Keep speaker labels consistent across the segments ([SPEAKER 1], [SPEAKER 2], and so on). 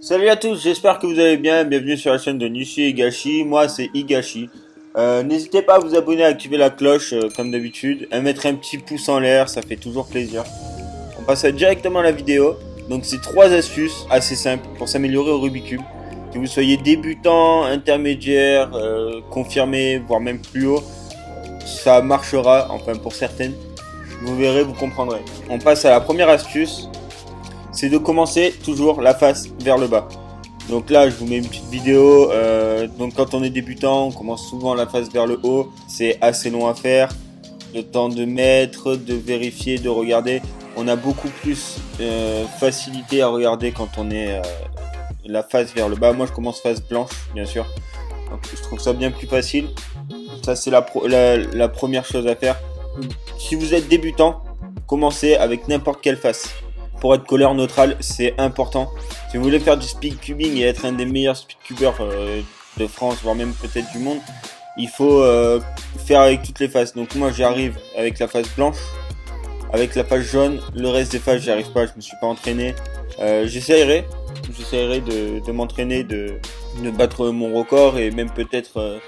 [SPEAKER 1] Salut à tous, j'espère que vous allez bien. Bienvenue sur la chaîne de Nishi Higashi. Moi, c'est Higashi. N'hésitez pas à vous abonner, à activer la cloche comme d'habitude, à mettre un petit pouce en l'air, ça fait toujours plaisir. On passe directement à la vidéo. Donc, c'est trois astuces assez simples pour s'améliorer au Rubik's Cube. Que vous soyez débutant, intermédiaire, confirmé, voire même plus haut, ça marchera, enfin pour certaines. Vous verrez, vous comprendrez. On passe à la première astuce, c'est de commencer toujours la face vers le bas. Donc là, je vous mets une petite vidéo. Donc quand on est débutant, on commence souvent la face vers le haut. C'est assez long à faire. Le temps de mettre, de vérifier, de regarder. On a beaucoup plus facilité à regarder quand on est la face vers le bas. Moi, je commence face blanche, bien sûr. Donc, je trouve ça bien plus facile. Ça, c'est la première chose à faire. Si vous êtes débutant, commencez avec n'importe quelle face. Pour être couleur neutrale, c'est important. Si vous voulez faire du speedcubing et être un des meilleurs speedcubers de France, voire même peut-être du monde, il faut faire avec toutes les faces. Donc moi j'arrive avec la face blanche, avec la face jaune, le reste des faces j'y arrive pas, je me suis pas entraîné. J'essayerai de m'entraîner, de battre mon record et même peut-être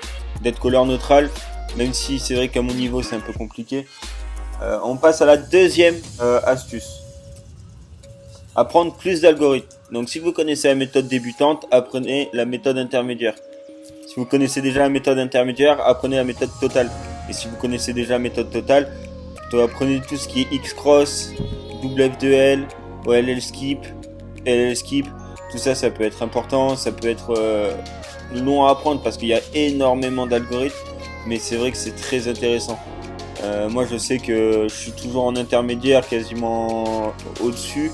[SPEAKER 1] d'être couleur neutrale, même si c'est vrai qu'à mon niveau c'est un peu compliqué. On passe à la deuxième astuce. Apprendre plus d'algorithmes. Donc si vous connaissez la méthode débutante, apprenez la méthode intermédiaire. Si vous connaissez déjà la méthode intermédiaire, apprenez la méthode totale. Et si vous connaissez déjà la méthode totale, apprenez tout ce qui est X-Cross, WF2L, OLL Skip, LL Skip. Tout ça, ça peut être important, ça peut être long à apprendre parce qu'il y a énormément d'algorithmes. Mais c'est vrai que c'est très intéressant. Moi, je sais que je suis toujours en intermédiaire, quasiment au-dessus.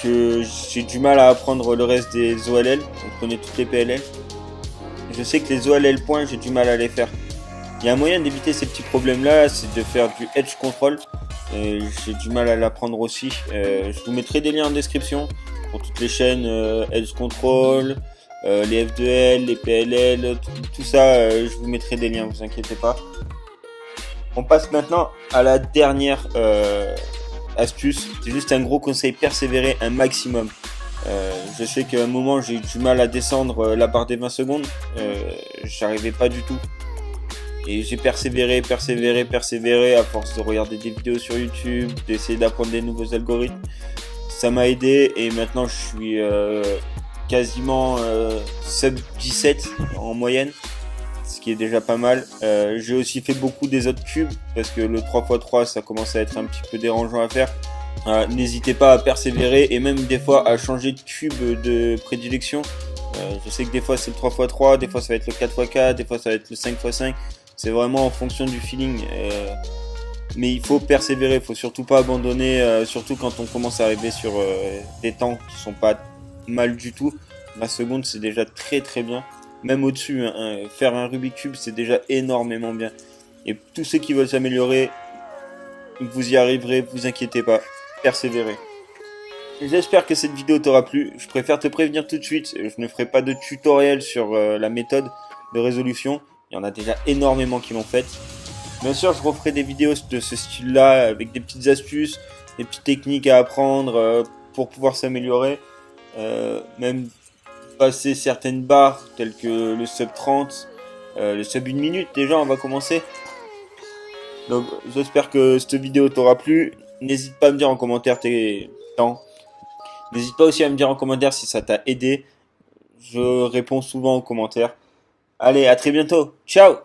[SPEAKER 1] J'ai du mal à apprendre le reste des OLL, on connaît toutes les PLL. Je sais que les OLL points, j'ai du mal à les faire. Il y a un moyen d'éviter ces petits problèmes-là, c'est de faire du edge control. J'ai du mal à l'apprendre aussi. Je vous mettrai des liens en description pour toutes les chaînes edge control, les F2L, les PLL, tout ça. Je vous mettrai des liens, vous inquiétez pas. On passe maintenant à la dernière astuce. C'est juste un gros conseil, persévérer un maximum. Je sais qu'à un moment j'ai eu du mal à descendre la barre des 20 secondes. J'arrivais pas du tout. Et j'ai persévéré à force de regarder des vidéos sur YouTube, d'essayer d'apprendre des nouveaux algorithmes. Ça m'a aidé et maintenant je suis quasiment sub 17 en moyenne, ce qui est déjà pas mal. J'ai aussi fait beaucoup des autres cubes parce que le 3x3 ça commence à être un petit peu dérangeant à faire. N'hésitez pas à persévérer et même des fois à changer de cube de prédilection. Je sais que des fois c'est le 3x3, des fois ça va être le 4x4, des fois ça va être le 5x5. C'est vraiment en fonction du feeling. Mais il faut persévérer, il faut surtout pas abandonner, surtout quand on commence à arriver sur des temps qui sont pas mal du tout. La seconde c'est déjà très très bien. Même au-dessus, hein, faire un Rubik's Cube c'est déjà énormément bien. Et tous ceux qui veulent s'améliorer, vous y arriverez, vous inquiétez pas, persévérez. J'espère que cette vidéo t'aura plu. Je préfère te prévenir tout de suite, je ne ferai pas de tutoriel sur la méthode de résolution. Il y en a déjà énormément qui l'ont fait. Bien sûr, je referai des vidéos de ce style-là avec des petites astuces, des petites techniques à apprendre pour pouvoir s'améliorer. Même passer certaines barres telles que le sub 30, le sub 1 minute. Déjà, on va commencer. Donc, j'espère que cette vidéo t'aura plu. N'hésite pas à me dire en commentaire tes temps. N'hésite pas aussi à me dire en commentaire si ça t'a aidé. Je réponds souvent aux commentaires. Allez, à très bientôt. Ciao!